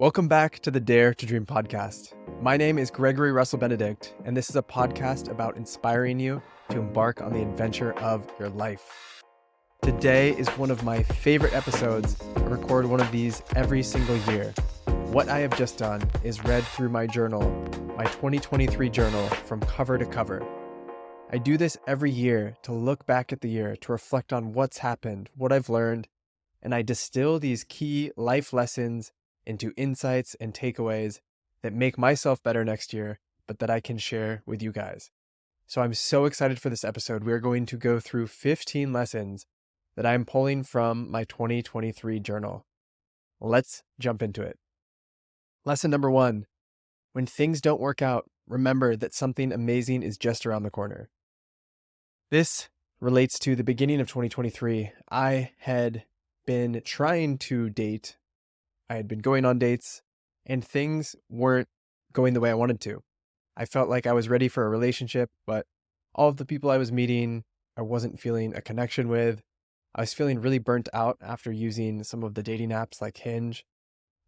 Welcome back to the Dare to Dream podcast. My name is Gregory Russell Benedict, and this is a podcast about inspiring you to embark on the adventure of your life. Today is one of my favorite episodes. I record one of these every single year. What I have just done is read through my journal, my 2023 journal, from cover to cover. I do this every year to look back at the year, to reflect on what's happened, what I've learned, and I distill these key life lessons into insights and takeaways that make myself better next year, but that I can share with you guys. So I'm so excited for this episode. We are going to go through 15 lessons that I'm pulling from my 2023 journal. Let's jump into it. Lesson number 1, when things don't work out, remember that something amazing is just around the corner. This relates to the beginning of 2023. I had been trying to date. I had been going on dates, and things weren't going the way I wanted to. I felt like I was ready for a relationship, but all of the people I was meeting, I wasn't feeling a connection with. I was feeling really burnt out after using some of the dating apps like Hinge.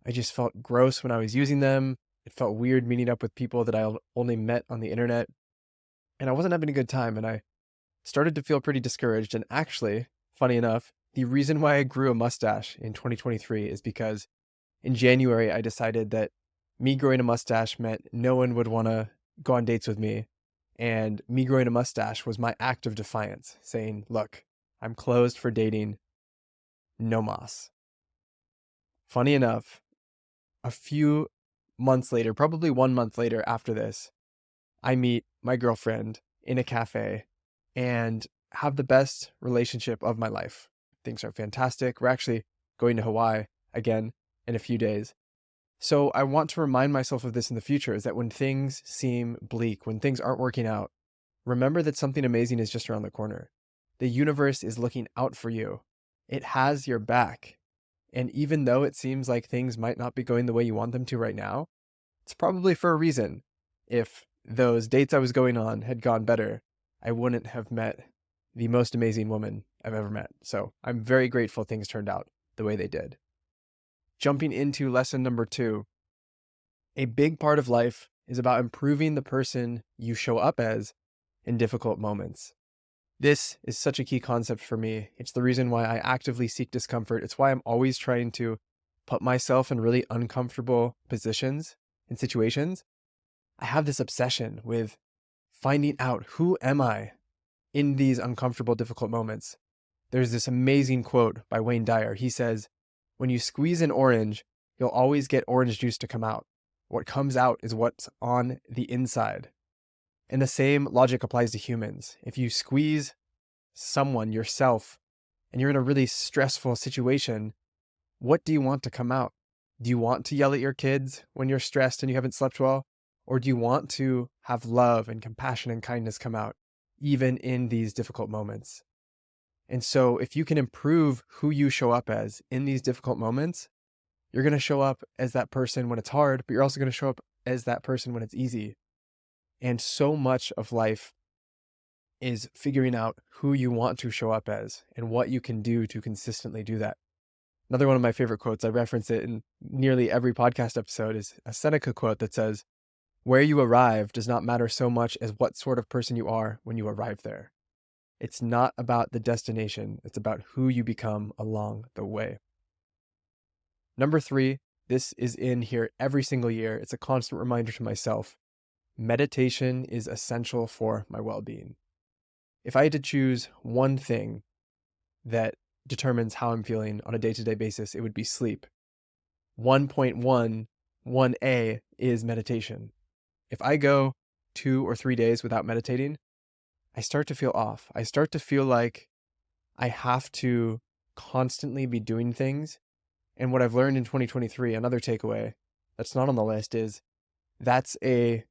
I just felt gross when I was using them. It felt weird meeting up with people that I only met on the internet. And I wasn't having a good time, and I started to feel pretty discouraged. And actually, funny enough, the reason why I grew a mustache in 2023 is because in January, I decided that me growing a mustache meant no one would want to go on dates with me. And me growing a mustache was my act of defiance, saying, look, I'm closed for dating. No mas. Funny enough, a few months later, probably 1 month later after this, I meet my girlfriend in a cafe and have the best relationship of my life. Things are fantastic. We're actually going to Hawaii again in a few days. So I want to remind myself of this in the future, is that when things seem bleak, when things aren't working out, remember that something amazing is just around the corner. The universe is looking out for you. It has your back. And even though it seems like things might not be going the way you want them to right now, it's probably for a reason. If those dates I was going on had gone better, I wouldn't have met the most amazing woman I've ever met. So I'm very grateful things turned out the way they did. Jumping into lesson number 2, a big part of life is about improving the person you show up as in difficult moments. This is such a key concept for me. It's the reason why I actively seek discomfort. It's why I'm always trying to put myself in really uncomfortable positions and situations. I have this obsession with finding out, who am I in these uncomfortable, difficult moments? There's this amazing quote by Wayne Dyer. He says, when you squeeze an orange, you'll always get orange juice to come out. What comes out is what's on the inside. And the same logic applies to humans. If you squeeze someone, yourself, and you're in a really stressful situation, what do you want to come out? Do you want to yell at your kids when you're stressed and you haven't slept well? Or do you want to have love and compassion and kindness come out, even in these difficult moments? And so if you can improve who you show up as in these difficult moments, you're going to show up as that person when it's hard, but you're also going to show up as that person when it's easy. And so much of life is figuring out who you want to show up as and what you can do to consistently do that. Another one of my favorite quotes, I reference it in nearly every podcast episode, is a Seneca quote that says, where you arrive does not matter so much as what sort of person you are when you arrive there. It's not about the destination. It's about who you become along the way. Number 3, this is in here every single year. It's a constant reminder to myself. Meditation is essential for my well-being. If I had to choose one thing that determines how I'm feeling on a day-to-day basis, it would be sleep. 1.11a is meditation. If I go 2 or 3 days without meditating, I start to feel off. I start to feel like I have to constantly be doing things. And what I've learned in 2023, another takeaway that's not on the list, is that's a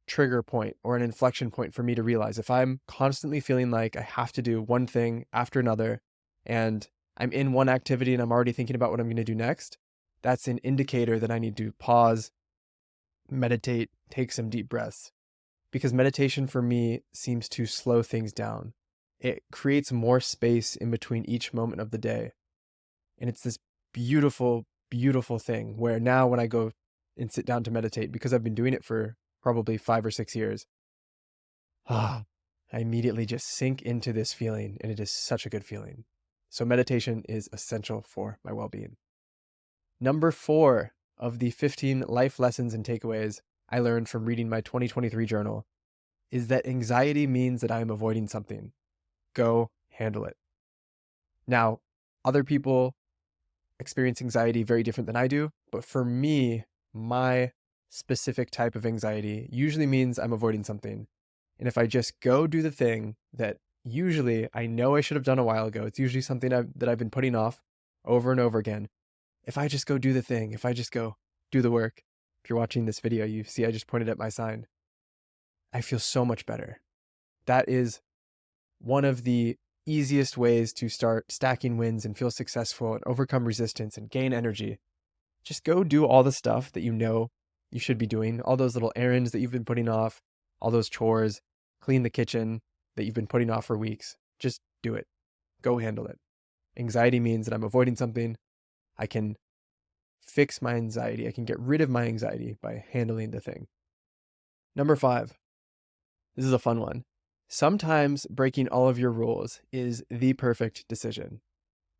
trigger point or an inflection point for me to realize if I'm constantly feeling like I have to do one thing after another and I'm in one activity and I'm already thinking about what I'm going to do next, that's an indicator that I need to pause, meditate, take some deep breaths. Because meditation for me seems to slow things down. It creates more space in between each moment of the day. And it's this beautiful, beautiful thing where now when I go and sit down to meditate, because I've been doing it for probably 5 or 6 years, I immediately just sink into this feeling, and it is such a good feeling. So meditation is essential for my well-being. Number 4 of the 15 life lessons and takeaways I learned from reading my 2023 journal is that anxiety means that I am avoiding something. Go handle it. Now, other people experience anxiety very different than I do, but for me, my specific type of anxiety usually means I'm avoiding something. And if I just go do the thing that usually I know I should have done a while ago, it's usually something that I've been putting off over and over again. If I just go do the thing, if I just go do the work, if you're watching this video, you see I just pointed at my sign, I feel so much better. That is one of the easiest ways to start stacking wins and feel successful and overcome resistance and gain energy. Just go do all the stuff that you know you should be doing, all those little errands that you've been putting off, all those chores, clean the kitchen that you've been putting off for weeks. Just do it. Go handle it. Anxiety means that I'm avoiding something. I can fix my anxiety. I can get rid of my anxiety by handling the thing. Number 5. This is a fun one. Sometimes breaking all of your rules is the perfect decision.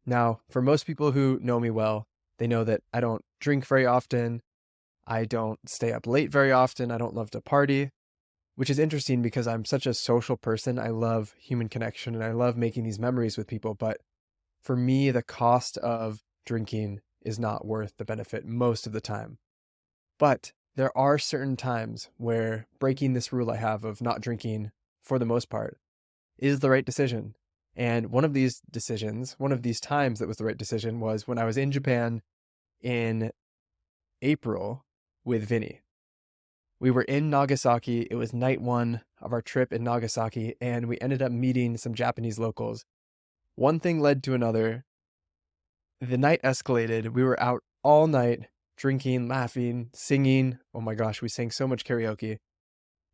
Now, for most people who know me well, they know that I don't drink very often. I don't stay up late very often. I don't love to party, which is interesting because I'm such a social person. I love human connection and I love making these memories with people. But for me, the cost of drinking is not worth the benefit most of the time. But there are certain times where breaking this rule I have of not drinking for the most part is the right decision. And one of these times that was the right decision was when I was in Japan in April with Vinny. We were in Nagasaki. It was night 1 of our trip in Nagasaki, and we ended up meeting some Japanese locals. One thing led to another. The night escalated. We were out all night, drinking, laughing, singing. Oh my gosh, we sang so much karaoke.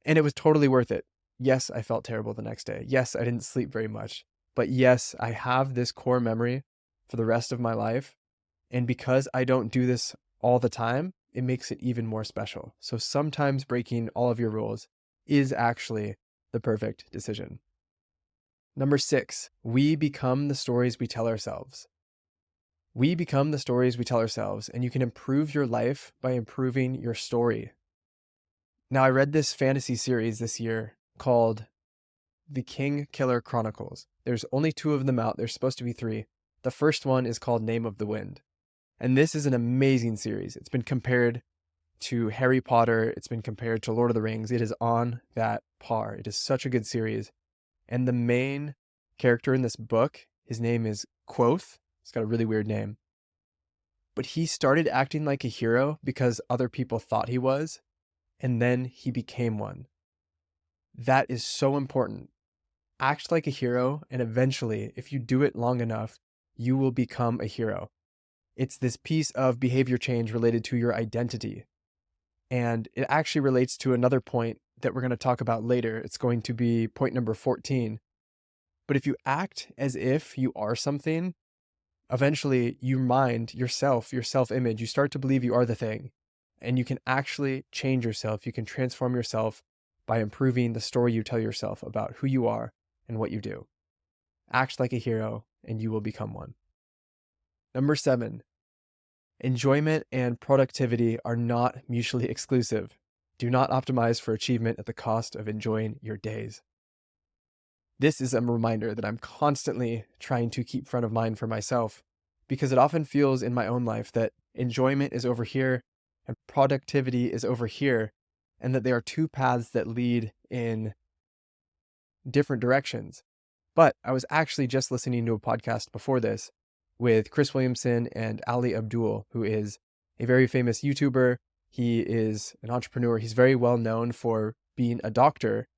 And it was totally worth it. Yes, I felt terrible the next day. Yes, I didn't sleep very much. But yes, I have this core memory for the rest of my life. And because I don't do this all the time, it makes it even more special. So sometimes breaking all of your rules is actually the perfect decision. Number 6, we become the stories we tell ourselves. We become the stories we tell ourselves, and you can improve your life by improving your story. Now, I read this fantasy series this year called The King Killer Chronicles. There's only 2 of them out. There's supposed to be 3. The first one is called Name of the Wind. And this is an amazing series. It's been compared to Harry Potter. It's been compared to Lord of the Rings. It is on that par. It is such a good series. And the main character in this book, his name is Quoth. It's got a really weird name. But he started acting like a hero because other people thought he was, and then he became one. That is so important. Act like a hero, and eventually, if you do it long enough, you will become a hero. It's this piece of behavior change related to your identity. And it actually relates to another point that we're going to talk about later. It's going to be point number 14. But if you act as if you are something, eventually your mind, yourself, your self-image, you start to believe you are the thing. And you can actually change yourself. You can transform yourself by improving the story you tell yourself about who you are and what you do. Act like a hero, and you will become one. Number 7, enjoyment and productivity are not mutually exclusive. Do not optimize for achievement at the cost of enjoying your days. This is a reminder that I'm constantly trying to keep front of mind for myself, because it often feels in my own life that enjoyment is over here and productivity is over here, and that they are 2 paths that lead in different directions. But I was actually just listening to a podcast before this with Chris Williamson and Ali Abdul, who is a very famous YouTuber. He is an entrepreneur. He's very well known for being a doctor,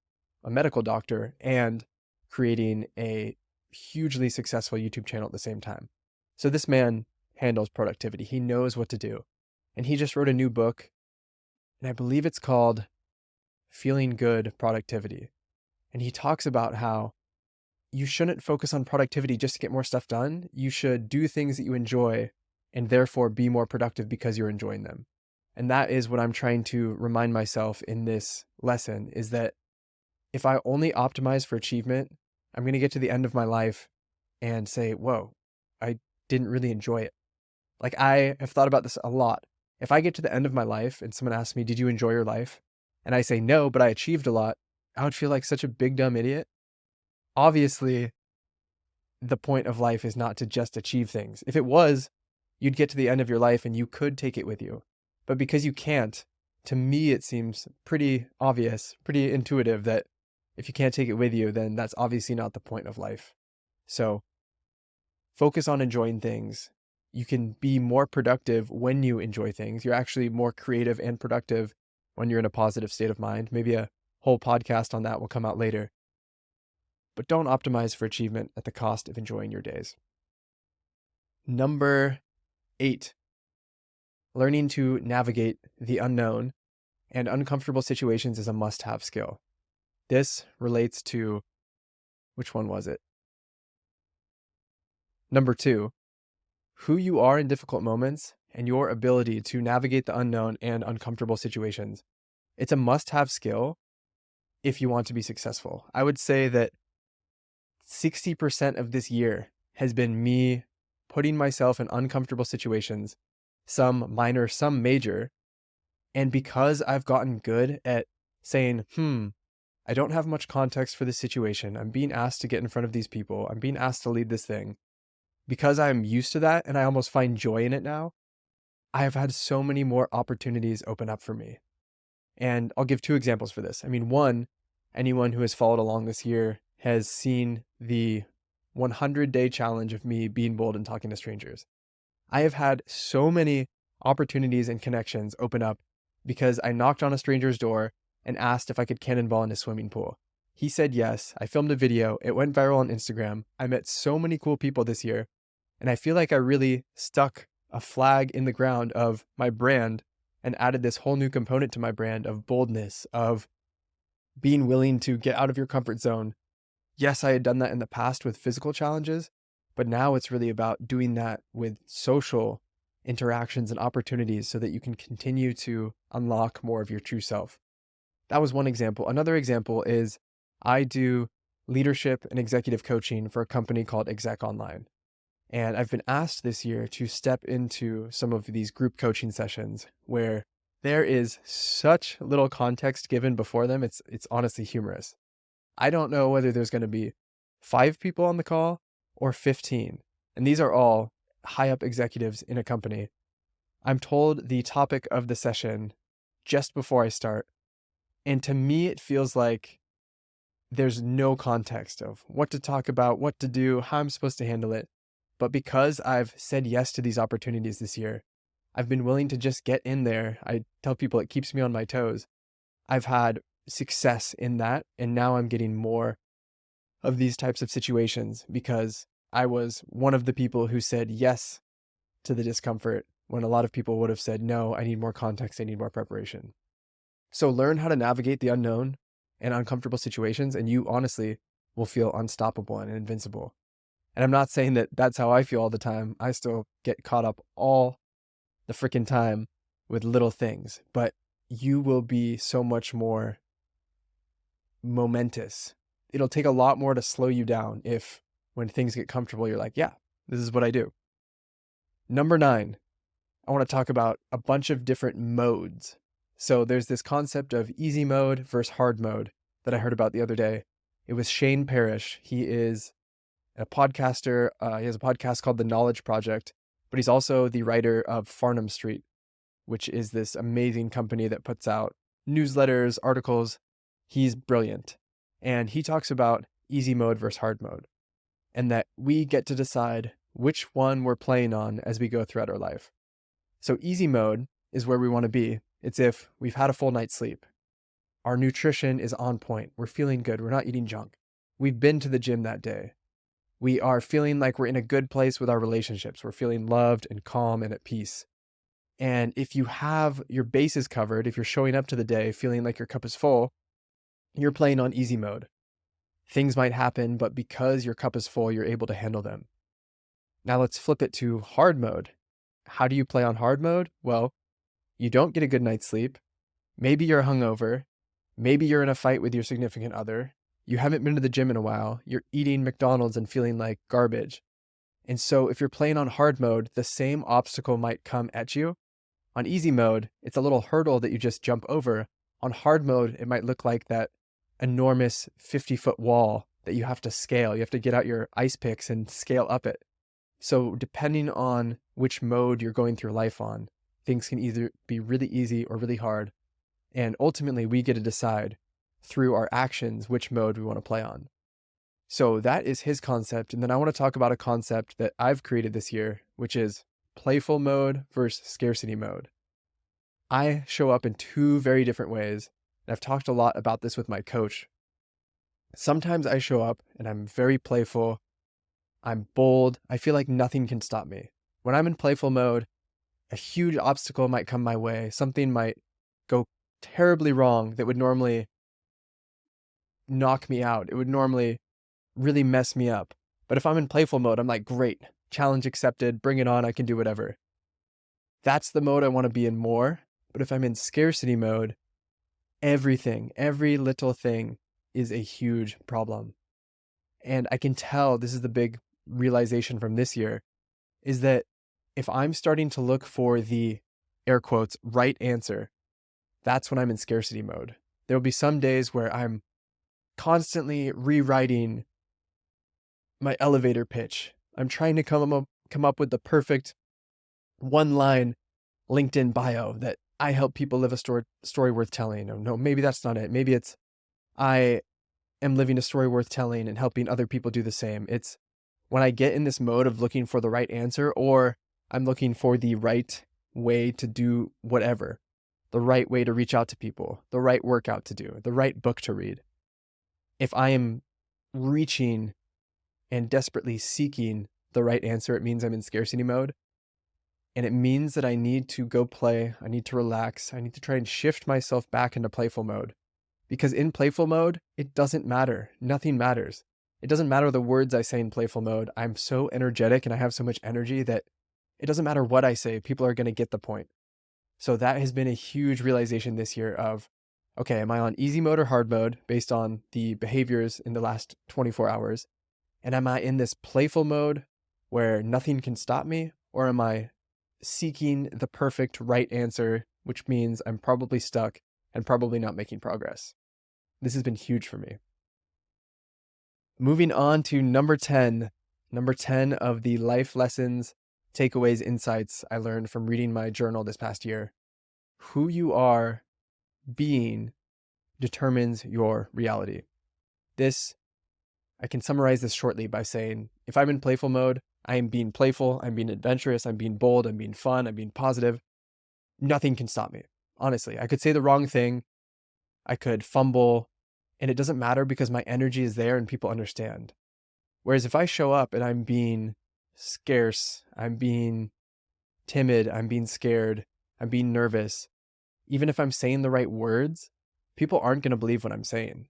a medical doctor, and creating a hugely successful YouTube channel at the same time. So this man handles productivity. He knows what to do. And he just wrote a new book, and I believe it's called Feeling Good Productivity. And he talks about how you shouldn't focus on productivity just to get more stuff done. You should do things that you enjoy and therefore be more productive because you're enjoying them. And that is what I'm trying to remind myself in this lesson, is that if I only optimize for achievement, I'm going to get to the end of my life and say, whoa, I didn't really enjoy it. Like, I have thought about this a lot. If I get to the end of my life and someone asks me, did you enjoy your life? And I say no, but I achieved a lot, I would feel like such a big dumb idiot. Obviously, the point of life is not to just achieve things. If it was, you'd get to the end of your life and you could take it with you. But because you can't, to me, it seems pretty obvious, pretty intuitive that if you can't take it with you, then that's obviously not the point of life. So focus on enjoying things. You can be more productive when you enjoy things. You're actually more creative and productive when you're in a positive state of mind. Maybe a whole podcast on that will come out later. But don't optimize for achievement at the cost of enjoying your days. Number 8, learning to navigate the unknown and uncomfortable situations is a must-have skill. This relates to, which one was it? Number 2, who you are in difficult moments and your ability to navigate the unknown and uncomfortable situations. It's a must-have skill if you want to be successful. I would say that 60% of this year has been me putting myself in uncomfortable situations, some minor, some major. And because I've gotten good at saying, I don't have much context for this situation. I'm being asked to get in front of these people. I'm being asked to lead this thing. Because I'm used to that and I almost find joy in it now, I have had so many more opportunities open up for me. And I'll give 2 examples for this. I mean, one, anyone who has followed along this year has seen the 100-day challenge of me being bold and talking to strangers. I have had so many opportunities and connections open up because I knocked on a stranger's door and asked if I could cannonball in his swimming pool. He said yes. I filmed a video. It went viral on Instagram. I met so many cool people this year. And I feel like I really stuck a flag in the ground of my brand and added this whole new component to my brand of boldness, of being willing to get out of your comfort zone. Yes, I had done that in the past with physical challenges, but now it's really about doing that with social interactions and opportunities so that you can continue to unlock more of your true self. That was one example. Another example is I do leadership and executive coaching for a company called Exec Online. And I've been asked this year to step into some of these group coaching sessions where there is such little context given before them. It's honestly humorous. I don't know whether there's going to be 5 people on the call or 15. And these are all high up executives in a company. I'm told the topic of the session just before I start. And to me, it feels like there's no context of what to talk about, what to do, how I'm supposed to handle it. But because I've said yes to these opportunities this year, I've been willing to just get in there. I tell people it keeps me on my toes. I've had success in that, and now I'm getting more of these types of situations because I was one of the people who said yes to the discomfort when a lot of people would have said, no, I need more context, I need more preparation. So learn how to navigate the unknown and uncomfortable situations, and you honestly will feel unstoppable and invincible. And I'm not saying that that's how I feel all the time. I still get caught up all the freaking time with little things, but you will be so much more momentous. It'll take a lot more to slow you down if when things get comfortable, you're like, yeah, this is what I do. Number 9, I want to talk about a bunch of different modes. So there's this concept of easy mode versus hard mode that I heard about the other day. It was Shane Parrish. He is a podcaster. He has a podcast called The Knowledge Project, but he's also the writer of Farnham Street, which is this amazing company that puts out newsletters, articles. He's brilliant. And he talks about easy mode versus hard mode, and that we get to decide which one we're playing on as we go throughout our life. So easy mode is where we want to be. It's if we've had a full night's sleep. Our nutrition is on point. We're feeling good. We're not eating junk. We've been to the gym that day. We are feeling like we're in a good place with our relationships. We're feeling loved and calm and at peace. And if you have your bases covered, if you're showing up to the day feeling like your cup is full, you're playing on easy mode. Things might happen, but because your cup is full, you're able to handle them. Now let's flip it to hard mode. How do you play on hard mode? Well, you don't get a good night's sleep. Maybe you're hungover. Maybe you're in a fight with your significant other. You haven't been to the gym in a while. You're eating McDonald's and feeling like garbage. And so if you're playing on hard mode, the same obstacle might come at you. On easy mode, it's a little hurdle that you just jump over. On hard mode, it might look like that enormous 50-foot wall that you have to scale. You have to get out your ice picks and scale up it. So depending on which mode you're going through life on, things can either be really easy or really hard. And ultimately, we get to decide through our actions which mode we want to play on. So that is his concept. And then I want to talk about a concept that I've created this year, which is playful mode versus scarcity mode. I show up in two very different ways. And I've talked a lot about this with my coach. Sometimes I show up and I'm very playful. I'm bold. I feel like nothing can stop me. When I'm in playful mode, a huge obstacle might come my way. Something might go terribly wrong that would normally knock me out. It would normally really mess me up. But if I'm in playful mode, I'm like, great, challenge accepted, bring it on, I can do whatever. That's the mode I want to be in more. But if I'm in scarcity mode, everything, every little thing is a huge problem. And I can tell this is the big realization from this year, is that if I'm starting to look for the, air quotes, right answer, that's when I'm in scarcity mode. There will be some days where I'm constantly rewriting my elevator pitch. I'm trying to come up with the perfect one-line LinkedIn bio that I help people live a story worth telling. Or no, maybe that's not it. Maybe it's I am living a story worth telling and helping other people do the same. It's when I get in this mode of looking for the right answer, or I'm looking for the right way to do whatever, the right way to reach out to people, the right workout to do, the right book to read. If I am reaching and desperately seeking the right answer, it means I'm in scarcity mode. And it means that I need to go play. I need to relax. I need to try and shift myself back into playful mode. Because in playful mode, it doesn't matter. Nothing matters. It doesn't matter the words I say in playful mode. I'm so energetic and I have so much energy that it doesn't matter what I say. People are going to get the point. So that has been a huge realization this year of, okay, am I on easy mode or hard mode based on the behaviors in the last 24 hours? And am I in this playful mode where nothing can stop me? Or am I seeking the perfect right answer, which means I'm probably stuck and probably not making progress? This has been huge for me. Moving on to number 10 of the life lessons, takeaways, insights I learned from reading my journal this past year. Who you are being determines your reality. I can summarize this shortly by saying, if I'm in playful mode, I am being playful, I'm being adventurous, I'm being bold, I'm being fun, I'm being positive. Nothing can stop me. Honestly, I could say the wrong thing. I could fumble, and it doesn't matter because my energy is there and people understand. Whereas if I show up and I'm being scarce, I'm being timid, I'm being scared, I'm being nervous, even if I'm saying the right words, people aren't going to believe what I'm saying.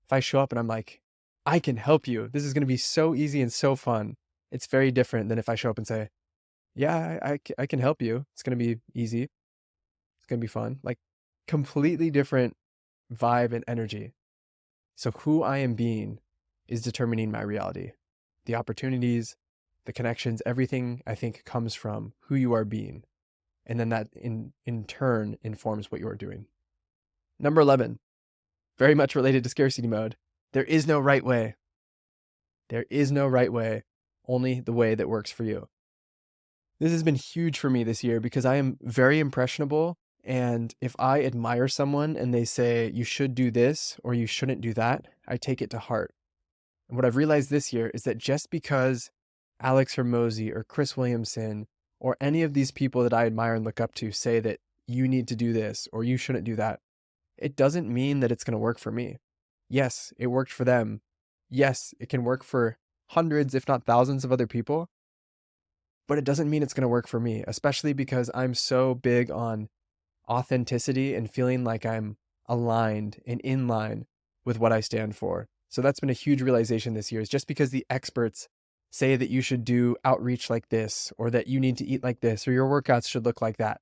If I show up and I'm like, I can help you, this is going to be so easy and so fun, it's very different than if I show up and say, yeah, I can help you. It's going to be easy. It's going to be fun. Like, completely different vibe and energy. So who I am being is determining my reality. The opportunities, the connections, everything I think comes from who you are being. And then that in turn informs what you are doing. Number 11, very much related to scarcity mode. There is no right way. There is no right way, only the way that works for you. This has been huge for me this year because I am very impressionable. And if I admire someone and they say, you should do this or you shouldn't do that, I take it to heart. And what I've realized this year is that just because Alex Hormozy or Chris Williamson or any of these people that I admire and look up to say that you need to do this or you shouldn't do that, it doesn't mean that it's going to work for me. Yes, it worked for them. Yes, it can work for hundreds, if not thousands of other people. But it doesn't mean it's going to work for me, especially because I'm so big on authenticity and feeling like I'm aligned and in line with what I stand for. So that's been a huge realization this year, is just because the experts say that you should do outreach like this, or that you need to eat like this, or your workouts should look like that.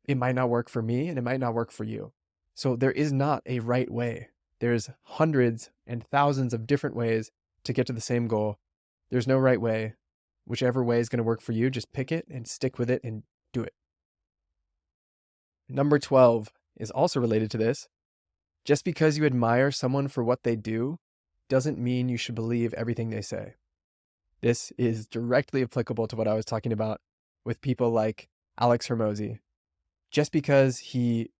It might not work for me and it might not work for you. So there is not a right way. There's hundreds and thousands of different ways to get to the same goal. There's no right way. Whichever way is going to work for you, just pick it and stick with it and do it. Number 12 is also related to this. Just because you admire someone for what they do doesn't mean you should believe everything they say. This is directly applicable to what I was talking about with people like Alex Hormozy. Just because he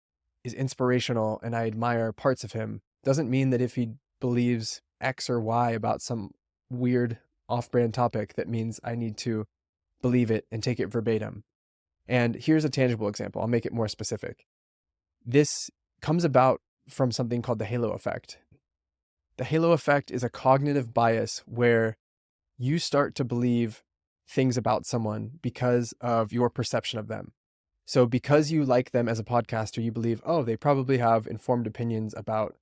is inspirational and I admire parts of him doesn't mean that if he believes X or Y about some weird off-brand topic, that means I need to believe it and take it verbatim. And here's a tangible example. I'll make it more specific. This comes about from something called the halo effect. The halo effect is a cognitive bias where you start to believe things about someone because of your perception of them. So because you like them as a podcaster, you believe, oh, they probably have informed opinions about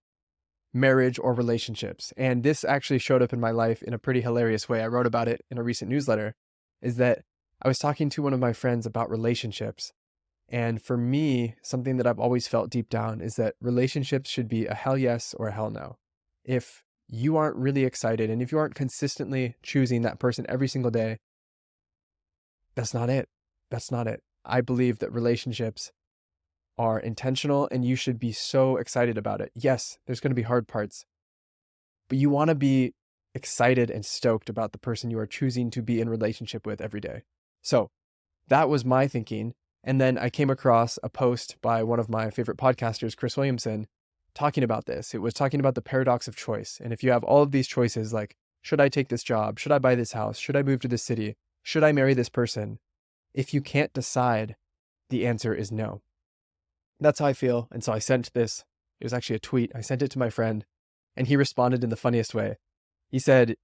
marriage or relationships. And this actually showed up in my life in a pretty hilarious way. I wrote about it in a recent newsletter, is that I was talking to one of my friends about relationships. And for me, something that I've always felt deep down is that relationships should be a hell yes or a hell no. If you aren't really excited and if you aren't consistently choosing that person every single day, that's not it. That's not it. I believe that relationships are intentional and you should be so excited about it. Yes, there's going to be hard parts, but you want to be excited and stoked about the person you are choosing to be in relationship with every day. So that was my thinking. And then I came across a post by one of my favorite podcasters, Chris Williamson, talking about this. It was talking about the paradox of choice. And if you have all of these choices, like, should I take this job? Should I buy this house? Should I move to this city? Should I marry this person? If you can't decide, the answer is no. That's how I feel. And so I sent this. It was actually a tweet. I sent it to my friend and he responded in the funniest way. He said,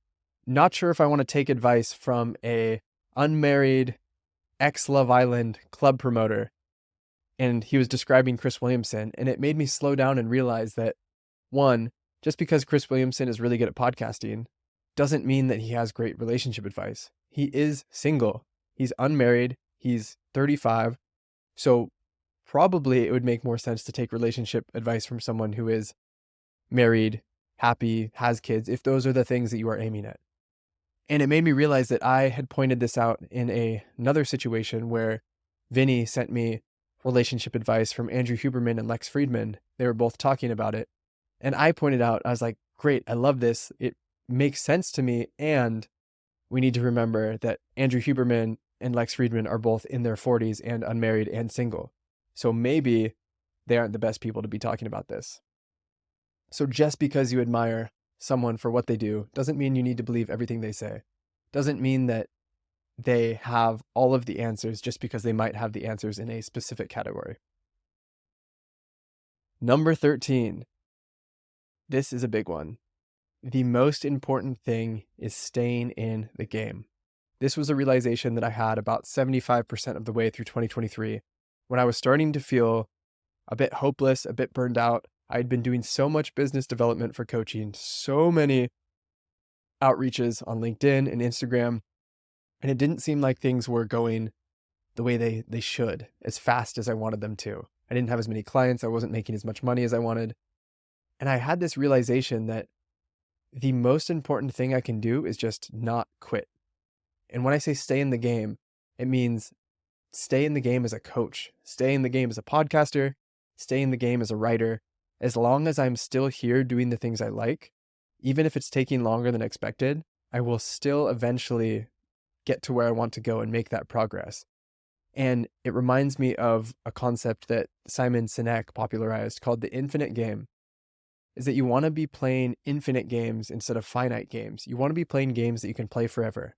not sure if I want to take advice from a unmarried ex-Love Island club promoter. And he was describing Chris Williamson. And it made me slow down and realize that, one, just because Chris Williamson is really good at podcasting doesn't mean that he has great relationship advice. He is single. He's unmarried. He's 35. So probably it would make more sense to take relationship advice from someone who is married, happy, has kids, if those are the things that you are aiming at. And it made me realize that I had pointed this out in another situation where Vinny sent me relationship advice from Andrew Huberman and Lex Friedman. They were both talking about it. And I pointed out, I was like, great, I love this. It makes sense to me. And we need to remember that Andrew Huberman and Lex Friedman are both in their 40s and unmarried and single. So maybe they aren't the best people to be talking about this. So just because you admire someone for what they do doesn't mean you need to believe everything they say. Doesn't mean that they have all of the answers just because they might have the answers in a specific category. Number 13. This is a big one. The most important thing is staying in the game. This was a realization that I had about 75% of the way through 2023 when I was starting to feel a bit hopeless, a bit burned out. I had been doing so much business development for coaching, so many outreaches on LinkedIn and Instagram, and it didn't seem like things were going the way they should, as fast as I wanted them to. I didn't have as many clients. I wasn't making as much money as I wanted. And I had this realization that the most important thing I can do is just not quit. And when I say stay in the game, it means stay in the game as a coach, stay in the game as a podcaster, stay in the game as a writer. As long as I'm still here doing the things I like, even if it's taking longer than expected, I will still eventually get to where I want to go and make that progress. And it reminds me of a concept that Simon Sinek popularized called the infinite game, is that you want to be playing infinite games instead of finite games. You want to be playing games that you can play forever.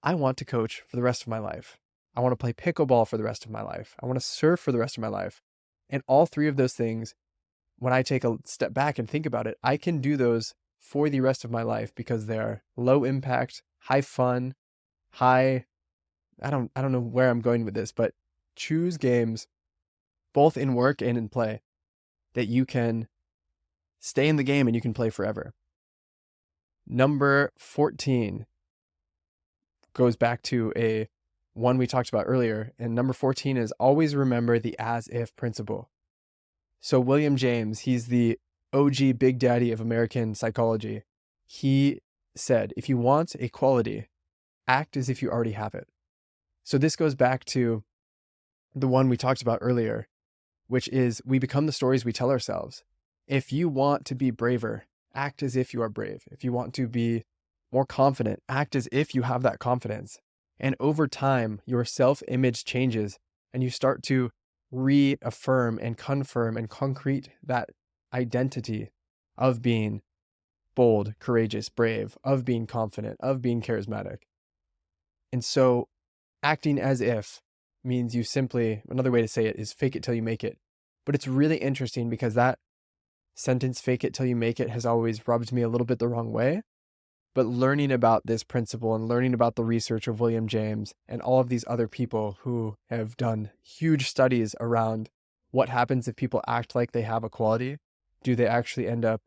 I want to coach for the rest of my life. I want to play pickleball for the rest of my life. I want to surf for the rest of my life. And all three of those things, when I take a step back and think about it, I can do those for the rest of my life because they're low impact, high fun, I don't know where I'm going with this, but choose games both in work and in play that you can stay in the game and you can play forever. Number 14, goes back to one we talked about earlier. And number 14 is always remember the as if principle. So William James, he's the OG big daddy of American psychology. He said, if you want a quality, act as if you already have it. So this goes back to the one we talked about earlier, which is we become the stories we tell ourselves. If you want to be braver, act as if you are brave. If you want to be more confident, act as if you have that confidence. And over time, your self-image changes and you start to reaffirm and confirm and concrete that identity of being bold, courageous, brave, of being confident, of being charismatic. And so acting as if means you simply, another way to say it is fake it till you make it. But it's really interesting because that sentence, fake it till you make it, has always rubbed me a little bit the wrong way. But learning about this principle and learning about the research of William James and all of these other people who have done huge studies around what happens if people act like they have a quality, do they actually end up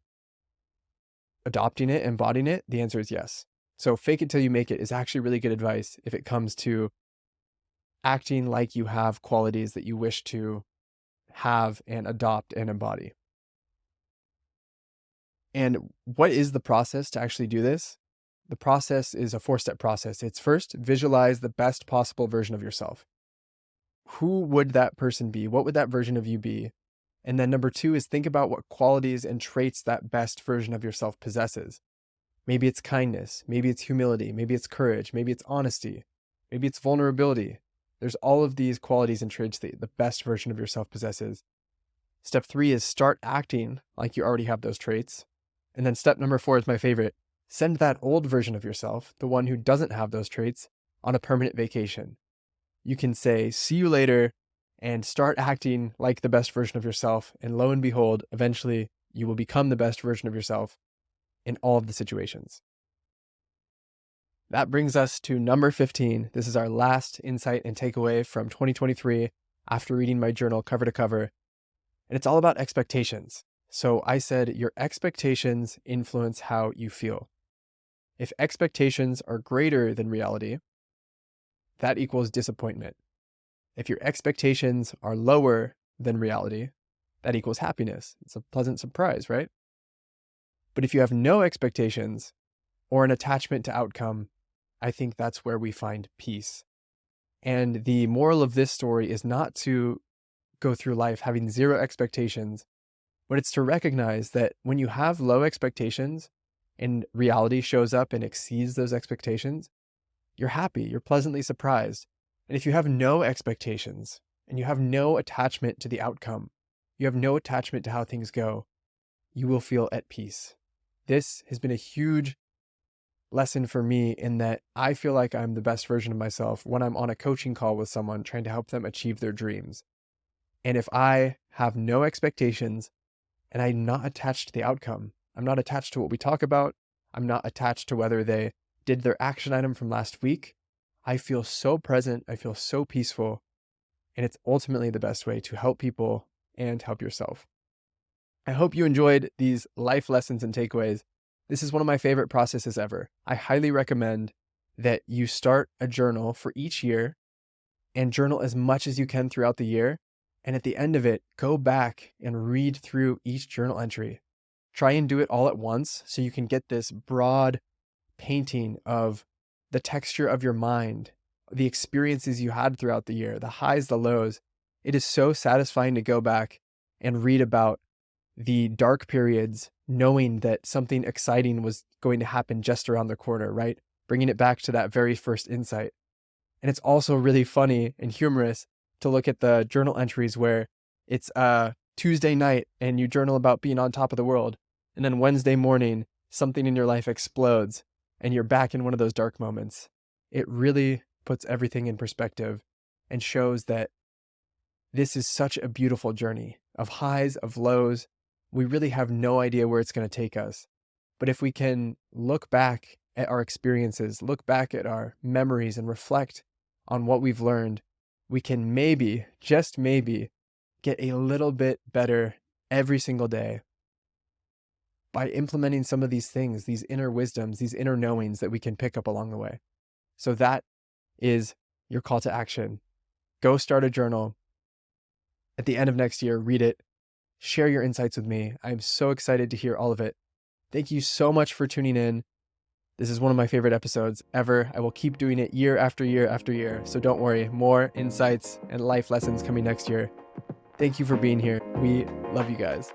adopting it, embodying it? The answer is yes. So fake it till you make it is actually really good advice if it comes to acting like you have qualities that you wish to have and adopt and embody. And what is the process to actually do this? The process is a 4-step process. It's first, visualize the best possible version of yourself. Who would that person be? What would that version of you be? And then number 2 is think about what qualities and traits that best version of yourself possesses. Maybe it's kindness. Maybe it's humility. Maybe it's courage. Maybe it's honesty. Maybe it's vulnerability. There's all of these qualities and traits that the best version of yourself possesses. Step 3 is start acting like you already have those traits. And then step number 4 is my favorite. Send that old version of yourself, the one who doesn't have those traits, on a permanent vacation. You can say, see you later, and start acting like the best version of yourself. And lo and behold, eventually you will become the best version of yourself in all of the situations. That brings us to number 15. This is our last insight and takeaway from 2023 after reading my journal cover to cover. And it's all about expectations. So I said your expectations influence how you feel. If expectations are greater than reality, that equals disappointment. If your expectations are lower than reality, that equals happiness. It's a pleasant surprise, right? But if you have no expectations or an attachment to outcome, I think that's where we find peace. And the moral of this story is not to go through life having zero expectations, but it's to recognize that when you have low expectations and reality shows up and exceeds those expectations, you're happy, you're pleasantly surprised. And if you have no expectations and you have no attachment to the outcome, you have no attachment to how things go, you will feel at peace. This has been a huge lesson for me in that I feel like I'm the best version of myself when I'm on a coaching call with someone trying to help them achieve their dreams. And if I have no expectations and I'm not attached to the outcome, I'm not attached to what we talk about, I'm not attached to whether they did their action item from last week, I feel so present, I feel so peaceful, and it's ultimately the best way to help people and help yourself. I hope you enjoyed these life lessons and takeaways. This is one of my favorite processes ever. I highly recommend that you start a journal for each year and journal as much as you can throughout the year. And at the end of it, go back and read through each journal entry. Try and do it all at once so you can get this broad painting of the texture of your mind, the experiences you had throughout the year, the highs, the lows. It is so satisfying to go back and read about the dark periods, knowing that something exciting was going to happen just around the corner, right? Bringing it back to that very first insight. And it's also really funny and humorous to look at the journal entries where it's Tuesday night and you journal about being on top of the world. And then Wednesday morning, something in your life explodes and you're back in one of those dark moments. It really puts everything in perspective and shows that this is such a beautiful journey of highs, of lows. We really have no idea where it's going to take us. But if we can look back at our experiences, look back at our memories and reflect on what we've learned, we can maybe, just maybe, get a little bit better every single day by implementing some of these things, these inner wisdoms, these inner knowings that we can pick up along the way. So that is your call to action. Go start a journal. At the end of next year, read it. Share your insights with me. I'm so excited to hear all of it. Thank you so much for tuning in. This is one of my favorite episodes ever. I will keep doing it year after year after year. So don't worry, more insights and life lessons coming next year. Thank you for being here. We love you guys.